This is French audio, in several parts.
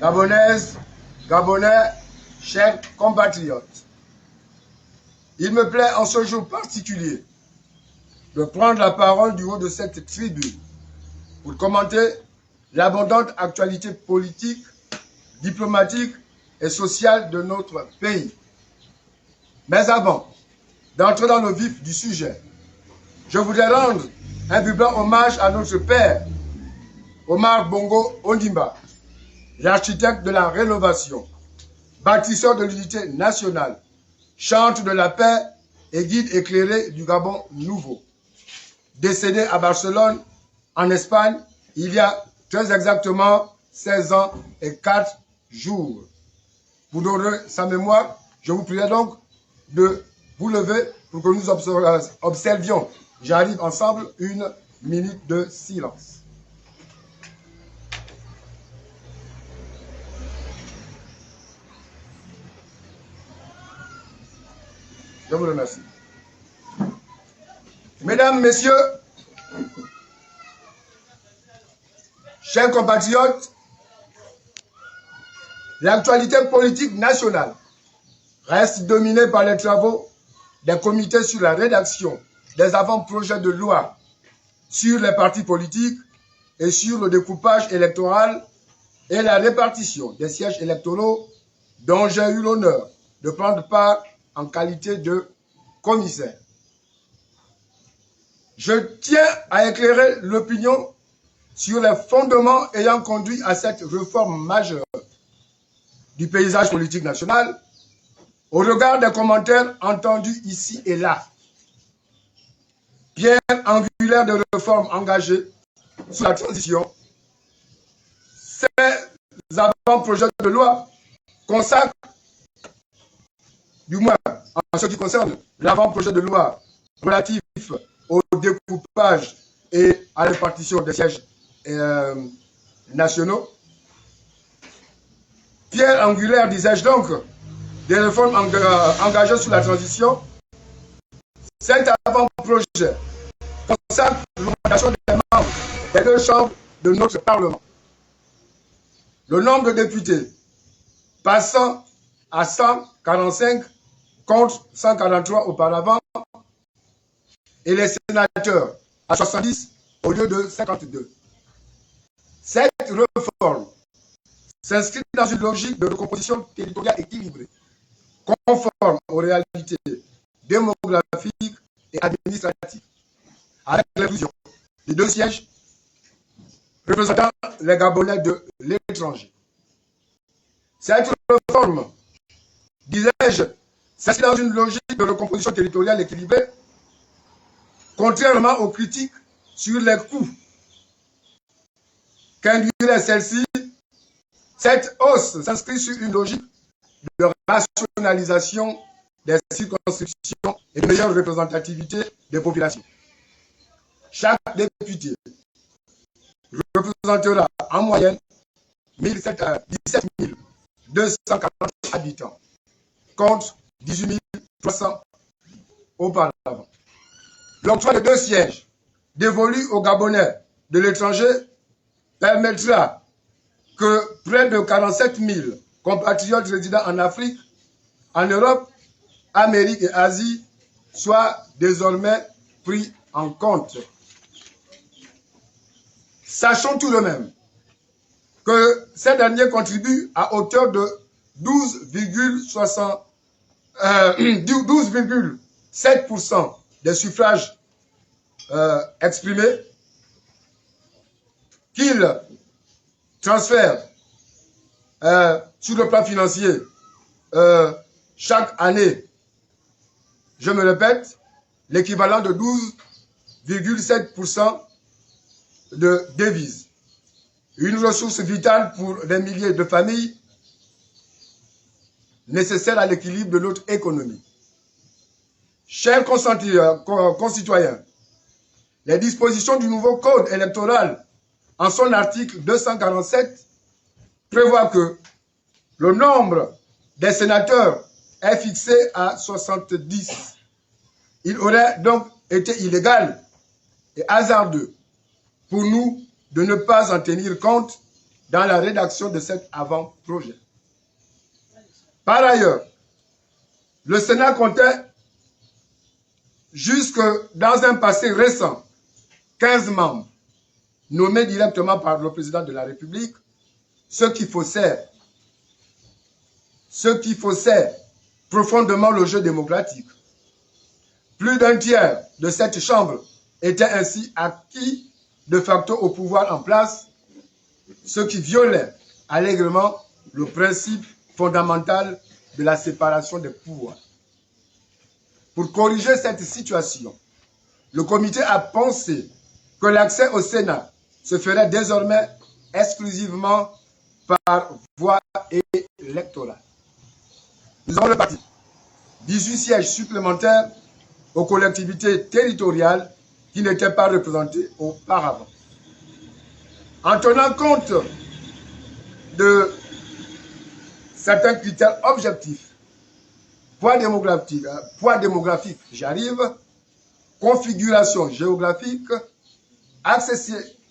Gabonaises, Gabonais, chers compatriotes, il me plaît en ce jour particulier de prendre la parole du haut de cette tribune pour commenter l'abondante actualité politique, diplomatique et sociale de notre pays. Mais avant d'entrer dans le vif du sujet, je voudrais rendre un vibrant hommage à notre père, Omar Bongo Ondimba, l'architecte de la rénovation, bâtisseur de l'unité nationale, chantre de la paix et guide éclairé du Gabon nouveau. Décédé à Barcelone, en Espagne, il y a très exactement 16 ans et 4 jours. Pour honorer sa mémoire, je vous prie donc de vous lever pour que nous observions, j'arrive ensemble, une minute de silence. Je vous remercie. Mesdames, Messieurs, chers compatriotes, l'actualité politique nationale reste dominée par les travaux des comités sur la rédaction des avant-projets de loi sur les partis politiques et sur le découpage électoral et la répartition des sièges électoraux dont j'ai eu l'honneur de prendre part en qualité de commissaire. Je tiens à éclairer l'opinion sur les fondements ayant conduit à cette réforme majeure du paysage politique national au regard des commentaires entendus ici et là. Pierre angulaire de réformes engagées sous la transition, ces avant-projets de loi consacrent, du moins en ce qui concerne l'avant-projet de loi relatif au découpage et à la répartition des sièges nationaux. Pierre angulaire, disais-je donc, des réformes engagées sous la transition. Cet avant-projet consacre l'augmentation des membres des deux chambres de notre Parlement. Le nombre de députés passant à 145 contre 143 auparavant et les sénateurs à 70 au lieu de 52. Cette réforme s'inscrit dans une logique de recomposition territoriale équilibrée, conforme aux réalités démographiques et administratives, avec l'inclusion des deux sièges représentant les Gabonais de l'étranger. Cette réforme, disais-je, s'inscrit dans une logique de recomposition territoriale équilibrée, contrairement aux critiques sur les coûts qu'induirait celle-ci. Cette hausse s'inscrit sur une logique de rationalisation des circonscriptions et de meilleure représentativité des populations. Chaque député représentera en moyenne 17 240 habitants, contre 18 300 auparavant. L'octroi de deux sièges dévolus aux Gabonais de l'étranger permettra que près de 47 000 compatriotes résidant en Afrique, en Europe, Amérique et Asie soient désormais pris en compte. Sachons tout de même que ces derniers contribuent à hauteur de 12,7% des suffrages exprimés, qu'ils transfèrent sur le plan financier chaque année, je me répète, l'équivalent de 12,7% de devises. Une ressource vitale pour des milliers de familles nécessaire à l'équilibre de notre économie. Chers concitoyens, les dispositions du nouveau code électoral, en son article 247, prévoient que le nombre des sénateurs est fixé à 70. Il aurait donc été illégal et hasardeux pour nous de ne pas en tenir compte dans la rédaction de cet avant-projet. Par ailleurs, le Sénat comptait, jusque dans un passé récent, 15 membres nommés directement par le président de la République, ce qui faussait profondément le jeu démocratique. Plus d'un tiers de cette Chambre était ainsi acquis de facto au pouvoir en place, ce qui violait allègrement le principe fondamental de la séparation des pouvoirs. Pour corriger cette situation, le comité a pensé que l'accès au Sénat se ferait désormais exclusivement par voie électorale. Nous avons réparti 18 sièges supplémentaires aux collectivités territoriales qui n'étaient pas représentées auparavant. En tenant compte de certains critères objectifs, poids démographique, j'arrive, configuration géographique,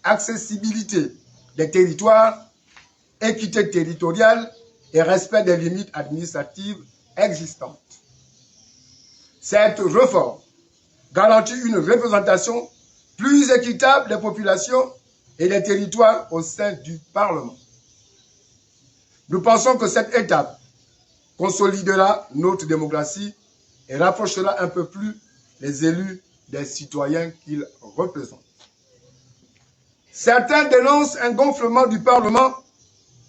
accessibilité des territoires, équité territoriale et respect des limites administratives existantes. Cette réforme garantit une représentation plus équitable des populations et des territoires au sein du Parlement. Nous pensons que cette étape consolidera notre démocratie et rapprochera un peu plus les élus des citoyens qu'ils représentent. Certains dénoncent un gonflement du Parlement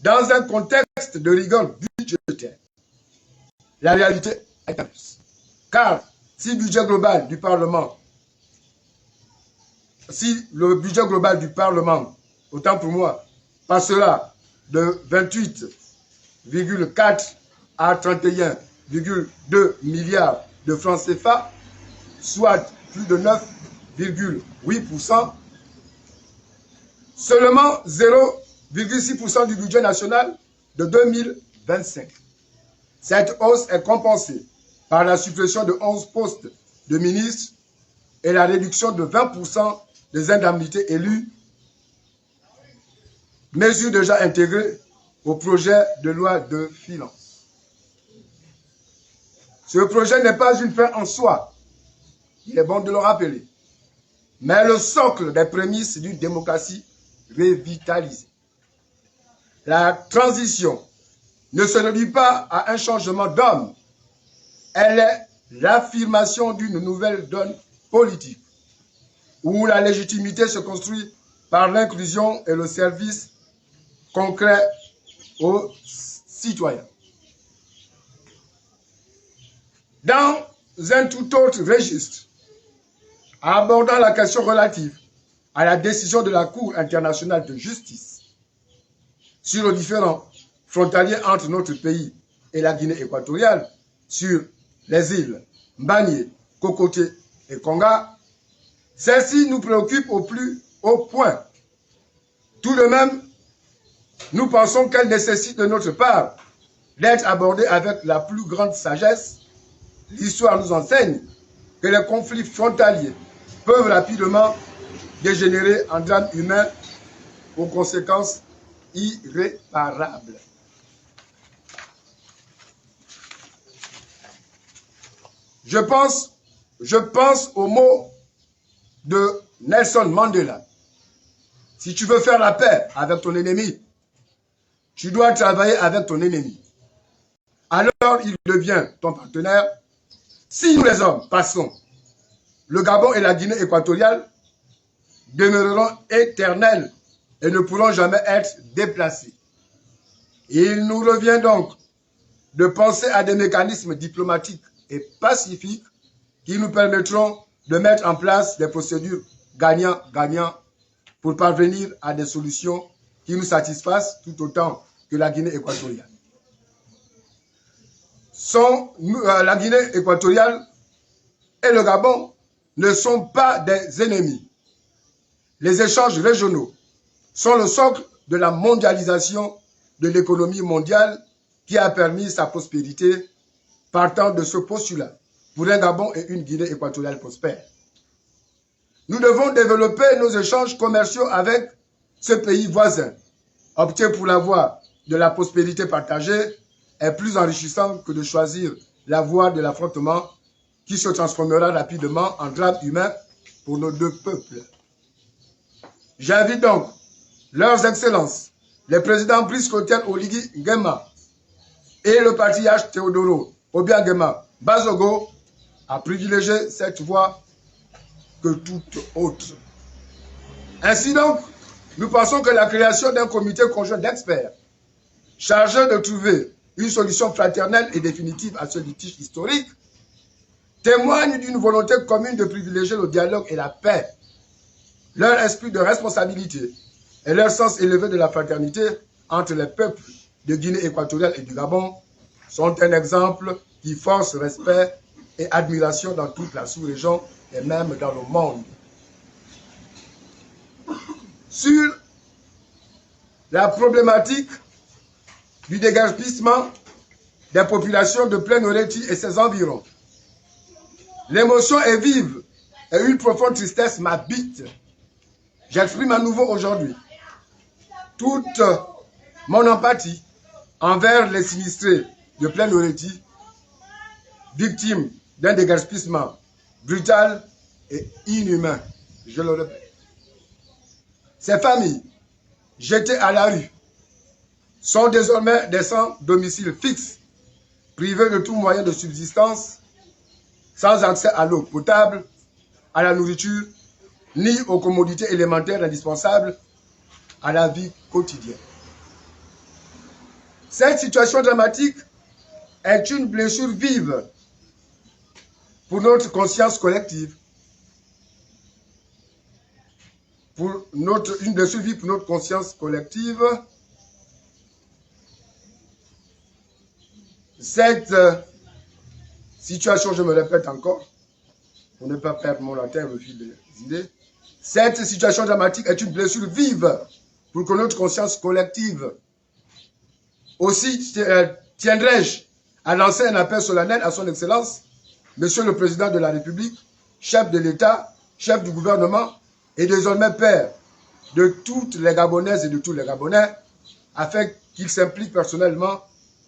dans un contexte de rigueur budgétaire. La réalité est inverse. Car si le budget global du Parlement, autant pour moi, passera de 28,4 à 31,2 milliards de francs CFA, soit plus de 9,8%, seulement 0,6% du budget national de 2025. Cette hausse est compensée par la suppression de 11 postes de ministres et la réduction de 20% des indemnités élues, mesure déjà intégrée au projet de loi de finances. Ce projet n'est pas une fin en soi, il est bon de le rappeler, mais le socle des prémices d'une démocratie revitalisée. La transition ne se réduit pas à un changement d'homme, elle est l'affirmation d'une nouvelle donne politique, où la légitimité se construit par l'inclusion et le service concret aux citoyens. Dans un tout autre registre, abordant la question relative à la décision de la Cour internationale de justice sur le différend frontalier entre notre pays et la Guinée équatoriale, sur les îles Mbagné, Kokoté et Konga, celle-ci nous préoccupe au plus haut point. Tout de même, nous pensons qu'elle nécessite de notre part d'être abordée avec la plus grande sagesse. L'histoire nous enseigne que les conflits frontaliers peuvent rapidement dégénérer en drame humain aux conséquences irréparables. Je pense aux mots de Nelson Mandela. Si tu veux faire la paix avec ton ennemi, tu dois travailler avec ton ennemi. Alors il devient ton partenaire. Si nous les hommes passons, le Gabon et la Guinée équatoriale demeureront éternels et ne pourront jamais être déplacés. Il nous revient donc de penser à des mécanismes diplomatiques et pacifiques qui nous permettront de mettre en place des procédures gagnant-gagnant pour parvenir à des solutions qui nous satisfassent tout autant que la Guinée équatoriale. La Guinée équatoriale et le Gabon ne sont pas des ennemis. Les échanges régionaux sont le socle de la mondialisation de l'économie mondiale qui a permis sa prospérité partant de ce postulat pour un Gabon et une Guinée équatoriale prospère. Nous devons développer nos échanges commerciaux avec ce pays voisin Opter pour la voie de la prospérité partagée est plus enrichissant que de choisir la voie de l'affrontement qui se transformera rapidement en drame humain pour nos deux peuples. J'invite donc leurs excellences, les présidents Brice Clotaire Oligui Nguema et le patriarche Théodoro Obiangema Bazogo à privilégier cette voie que toute autre. Ainsi donc, nous pensons que la création d'un comité conjoint d'experts chargé de trouver une solution fraternelle et définitive à ce litige historique témoigne d'une volonté commune de privilégier le dialogue et la paix. Leur esprit de responsabilité et leur sens élevé de la fraternité entre les peuples de Guinée équatoriale et du Gabon sont un exemple qui force respect et admiration dans toute la sous-région et même dans le monde. Sur la problématique du déguerpissement des populations de Plein-Oreti et ses environs, l'émotion est vive et une profonde tristesse m'habite. J'exprime à nouveau aujourd'hui toute mon empathie envers les sinistrés de Plein-Oreti, victimes d'un déguerpissement brutal et inhumain. Je le répète. Ces familles, jetées à la rue, sont désormais des sans domicile fixe, privées de tout moyen de subsistance, sans accès à l'eau potable, à la nourriture, ni aux commodités élémentaires indispensables à la vie quotidienne. Cette situation dramatique est une blessure vive pour notre conscience collective, une blessure vive pour notre conscience collective. Cette situation, je me répète encore, pour ne pas perdre mon latin au fil des idées, cette situation dramatique est une blessure vive pour que notre conscience collective. Aussi tiendrai-je à lancer un appel solennel à son Excellence, Monsieur le Président de la République, chef de l'État, chef du gouvernement et désormais père de toutes les Gabonaises et de tous les Gabonais, afin qu'il s'implique personnellement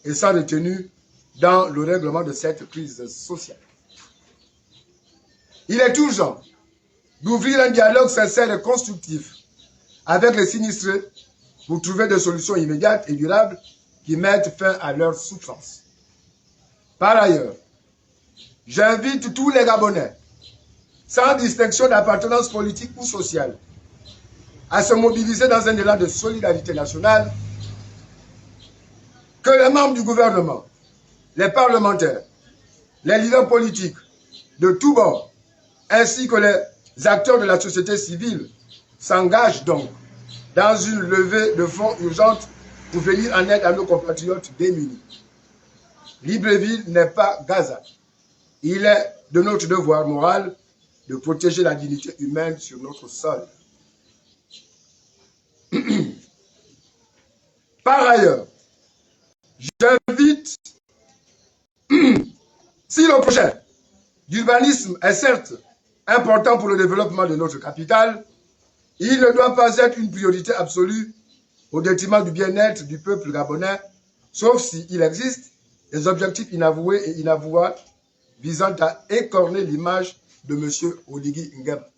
et sans retenue dans le règlement de cette crise sociale. Il est urgent d'ouvrir un dialogue sincère et constructif avec les sinistrés pour trouver des solutions immédiates et durables qui mettent fin à leurs souffrances. Par ailleurs, j'invite tous les Gabonais, sans distinction d'appartenance politique ou sociale, à se mobiliser dans un élan de solidarité nationale, que les membres du gouvernement, les parlementaires, les leaders politiques de tous bords, ainsi que les acteurs de la société civile s'engagent donc dans une levée de fonds urgente pour venir en aide à nos compatriotes démunis. Libreville n'est pas Gaza. Il est de notre devoir moral de protéger la dignité humaine sur notre sol. Par ailleurs, j'invite, si le projet d'urbanisme est certes important pour le développement de notre capitale, il ne doit pas être une priorité absolue au détriment du bien-être du peuple gabonais, sauf s'il existe des objectifs inavoués et inavouables visant à écorner l'image de M. Oligui Nguema.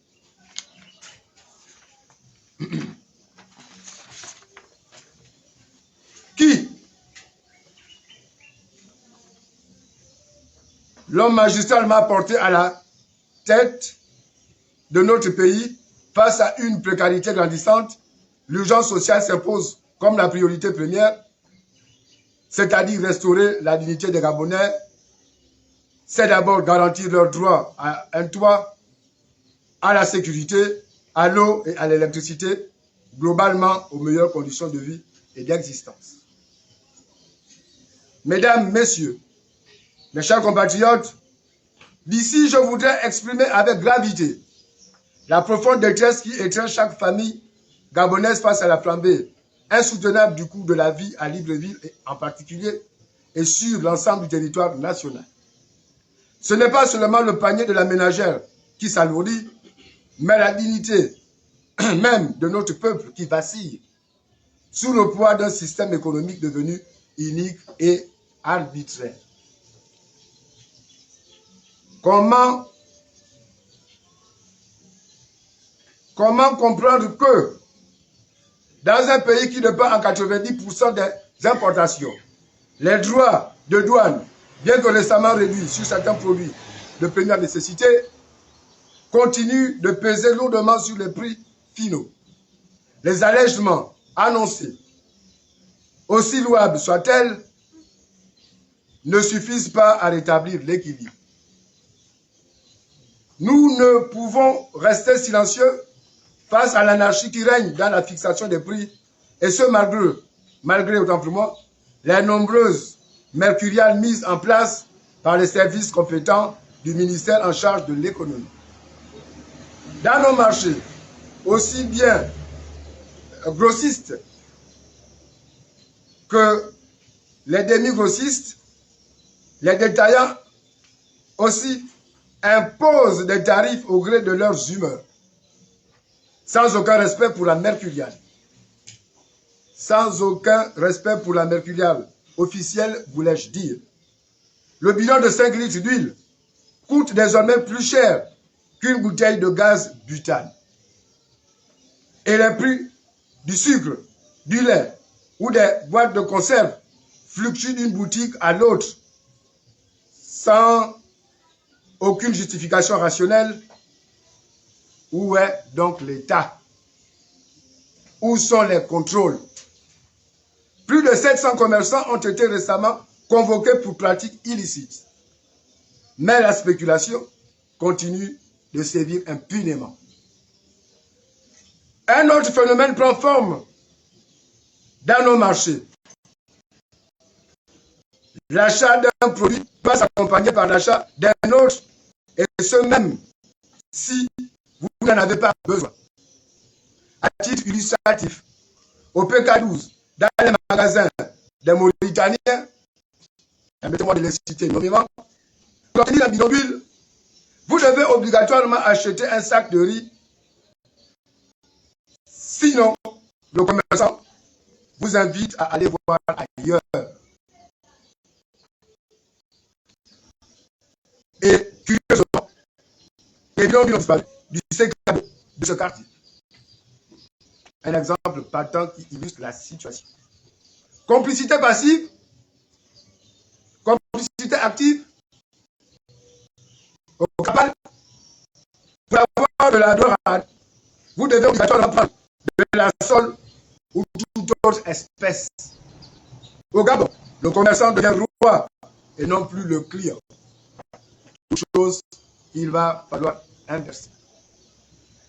Qui, l'homme magistral m'a porté à la tête de notre pays face à une précarité grandissante, l'urgence sociale s'impose comme la priorité première, c'est-à-dire restaurer la dignité des Gabonais. C'est d'abord garantir leur droit à un toit, à la sécurité, à l'eau et à l'électricité, globalement aux meilleures conditions de vie et d'existence. Mesdames, Messieurs, mes chers compatriotes, d'ici je voudrais exprimer avec gravité la profonde détresse qui étreint chaque famille gabonaise face à la flambée insoutenable du coût de la vie à Libreville en particulier et sur l'ensemble du territoire national. Ce n'est pas seulement le panier de la ménagère qui s'alourdit, mais la dignité même de notre peuple qui vacille. sous le poids d'un système économique devenu inique et arbitraire. Comment comprendre que dans un pays qui dépend en 90% des importations, les droits de douane, bien que récemment réduits sur certains produits de première nécessité, continuent de peser lourdement sur les prix finaux. Les allègements annoncés, aussi louables soient-elles, ne suffisent pas à rétablir l'équilibre. Nous ne pouvons rester silencieux face à l'anarchie qui règne dans la fixation des prix, et ce malgré autant pour moi, les nombreuses mercuriales mises en place par les services compétents du ministère en charge de l'économie. Dans nos marchés, aussi bien grossistes que les demi-grossistes, les détaillants aussi imposent des tarifs au gré de leurs humeurs, sans aucun respect pour la mercuriale. Sans aucun respect pour la mercuriale officielle, voulais-je dire. Le bidon de 5 litres d'huile coûte désormais plus cher qu'une bouteille de gaz butane. Et les prix du sucre, du lait ou des boîtes de conserve fluctuent d'une boutique à l'autre sans aucune justification rationnelle. Où est donc l'État? Où sont les contrôles? Plus de 700 commerçants ont été récemment convoqués pour pratiques illicites. Mais la spéculation continue de sévir impunément. Un autre phénomène prend forme dans nos marchés. L'achat d'un produit peut s'accompagner par l'achat d'un autre, et ce même si vous n'en avez pas besoin. À titre illustratif, au PK12, dans les magasins des Mauritaniens, permettez-moi de les citer nommément, pour obtenir un bidon d'huile, vous devez obligatoirement acheter un sac de riz. Sinon, le commerçant vous invite à aller voir ailleurs. Et curieusement, les bidons d'huile ont disparu du secteur de ce quartier. Un exemple patent qui illustre la situation. Complicité passive, complicité active. Au Capal, pour avoir de la dorade, vous devez obligatoirement prendre de la sole ou toute autre espèce. Au Gabon, le commerçant devient roi et non plus le client. Toute chose, il va falloir inverser.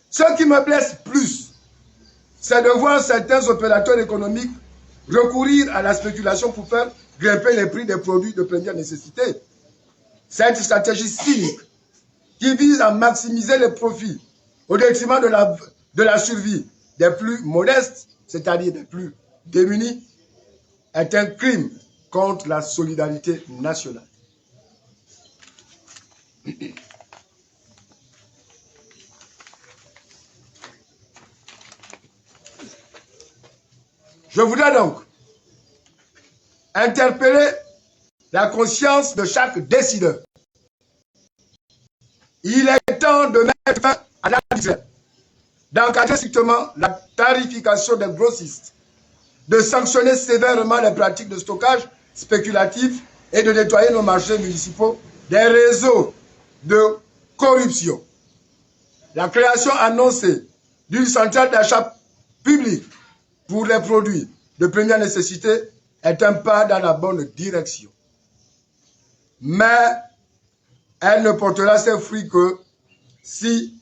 Ce qui me blesse plus, c'est de voir certains opérateurs économiques recourir à la spéculation pour faire grimper les prix des produits de première nécessité. Cette stratégie cynique qui vise à maximiser les profits au détriment de la survie des plus modestes, c'est-à-dire des plus démunis, est un crime contre la solidarité nationale. Je voudrais donc interpeller la conscience de chaque décideur. Il est temps de mettre fin à l'arbitraire, d'encadrer strictement la tarification des grossistes, de sanctionner sévèrement les pratiques de stockage spéculatif et de nettoyer nos marchés municipaux des réseaux de corruption. La création annoncée d'une centrale d'achat public pour les produits de première nécessité est un pas dans la bonne direction. Mais elle ne portera ses fruits que si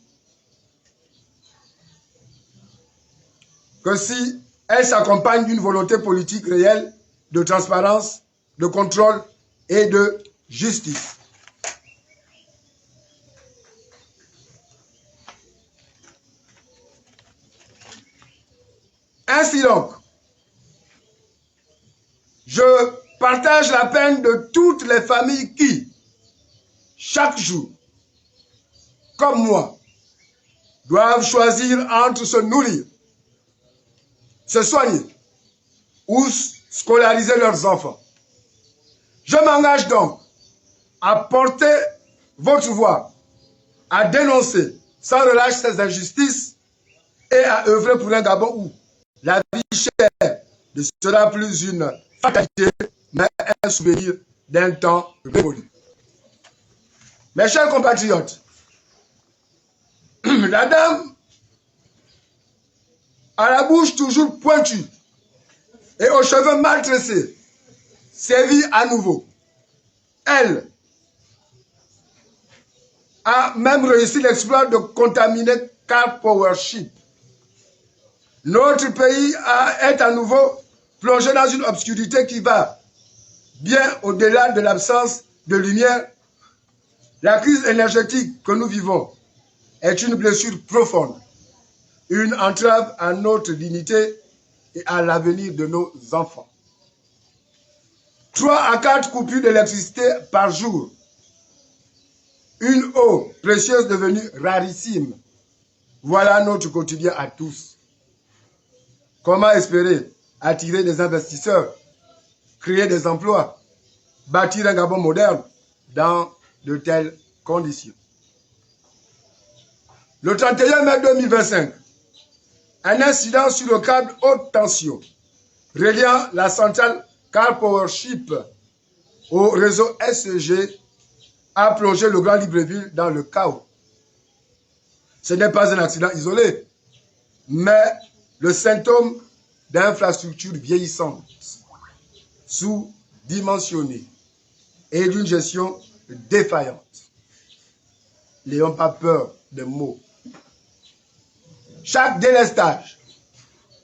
elle s'accompagne d'une volonté politique réelle de transparence, de contrôle et de justice. Ainsi donc, je partage la peine de toutes les familles qui, chaque jour, comme moi, doivent choisir entre se nourrir, se soigner ou scolariser leurs enfants. Je m'engage donc à porter votre voix, à dénoncer sans relâche ces injustices et à œuvrer pour un Gabon où la vie chère ne sera plus une fatalité, mais un souvenir d'un temps révolu. Mes chers compatriotes, la dame à la bouche toujours pointue et aux cheveux mal tressés sévit à nouveau. Elle a même réussi l'exploit de contaminer Car Powership. Notre pays est à nouveau plongé dans une obscurité qui va bien au-delà de l'absence de lumière. La crise énergétique que nous vivons est une blessure profonde, une entrave à notre dignité et à l'avenir de nos enfants. 3 à 4 coupures d'électricité par jour. Une eau précieuse devenue rarissime. Voilà notre quotidien à tous. Comment espérer attirer des investisseurs, créer des emplois, bâtir un Gabon moderne dans de telles conditions? Le 31 mai 2025, un incident sur le câble haute tension reliant la centrale Car Powership au réseau SEG a plongé le Grand Libreville dans le chaos. Ce n'est pas un accident isolé, mais le symptôme d'infrastructures vieillissantes, sous-dimensionnées et d'une gestion défaillante. N'ayons pas peur des mots. Chaque délestage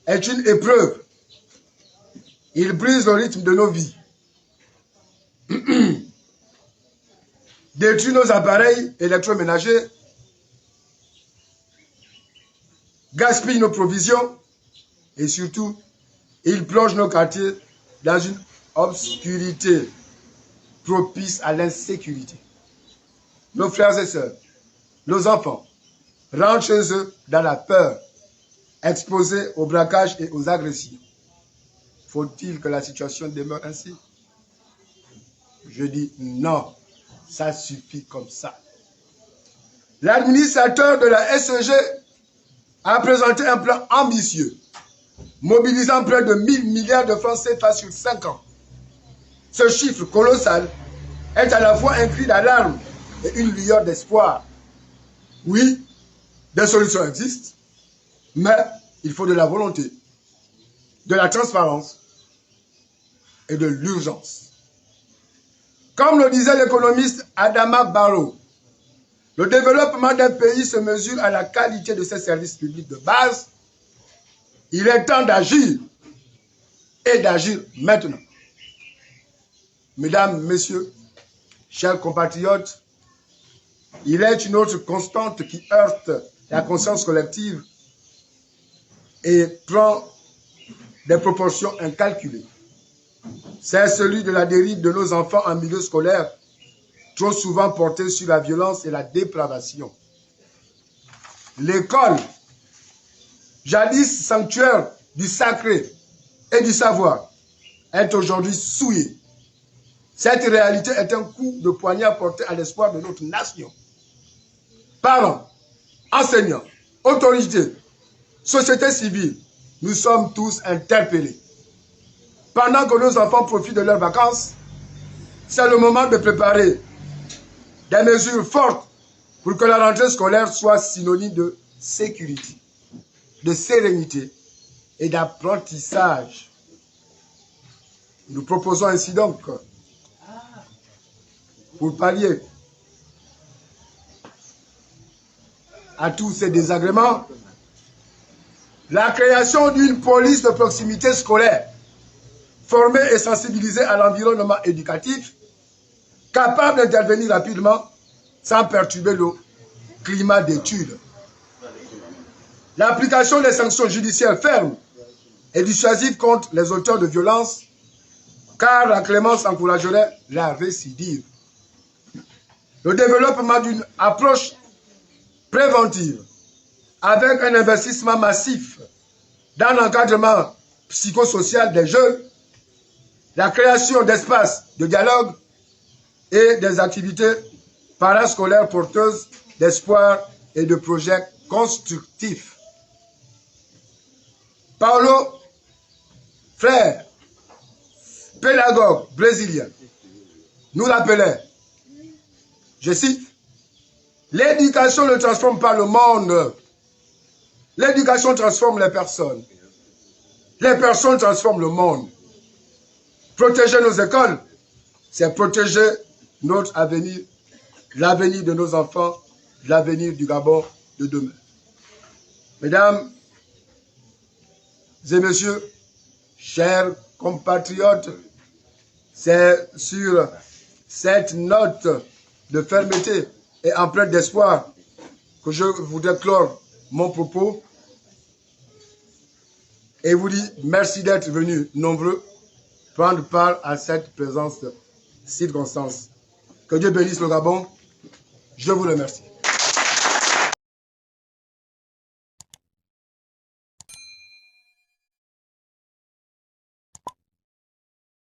est une épreuve. Il brise le rythme de nos vies, détruit nos appareils électroménagers, gaspille nos provisions et surtout, il plonge nos quartiers dans une obscurité propice à l'insécurité. Nos frères et sœurs, nos enfants rentrent chez eux dans la peur, exposés au braquage et aux agressions. Faut-il que la situation demeure ainsi? Je dis non, ça suffit comme ça. L'administrateur de la SEG a présenté un plan ambitieux, mobilisant près de 1000 milliards de francs CFA sur 5 ans. Ce chiffre colossal est à la fois un cri d'alarme et une lueur d'espoir. Oui, des solutions existent, mais il faut de la volonté, de la transparence et de l'urgence. Comme le disait l'économiste Adama Barrow, le développement d'un pays se mesure à la qualité de ses services publics de base. Il est temps d'agir et d'agir maintenant. Mesdames, Messieurs, chers compatriotes, il est une autre constante qui heurte la conscience collective et prend des proportions incalculées. C'est celui de la dérive de nos enfants en milieu scolaire, trop souvent portés sur la violence et la dépravation. L'école, jadis sanctuaire du sacré et du savoir, est aujourd'hui souillée. Cette réalité est un coup de poignard porté à l'espoir de notre nation. Parents, enseignants, autorités, société civile, nous sommes tous interpellés. Pendant que nos enfants profitent de leurs vacances, c'est le moment de préparer des mesures fortes pour que la rentrée scolaire soit synonyme de sécurité, de sérénité et d'apprentissage. Nous proposons ainsi donc, pour pallier à tous ces désagréments, la création d'une police de proximité scolaire, formée et sensibilisée à l'environnement éducatif, capable d'intervenir rapidement sans perturber le climat d'études. L'application des sanctions judiciaires fermes et dissuasives contre les auteurs de violences, car la clémence encouragerait la récidive. Le développement d'une approche préventive avec un investissement massif dans l'encadrement psychosocial des jeunes, la création d'espaces de dialogue et des activités parascolaires porteuses d'espoir et de projets constructifs. Paulo Freire, pédagogue brésilien, nous l'appelait, je cite, « L'éducation ne transforme pas le monde. L'éducation transforme les personnes. Les personnes transforment le monde. Protéger nos écoles, c'est protéger notre avenir, l'avenir de nos enfants, l'avenir du Gabon de demain. » Mesdames et messieurs, chers compatriotes, c'est sur cette note de fermeté et empreinte d'espoir que je voudrais clore mon propos et vous dire merci d'être venus nombreux prendre part à cette présence circonstance. Que Dieu bénisse le Gabon. Je vous remercie.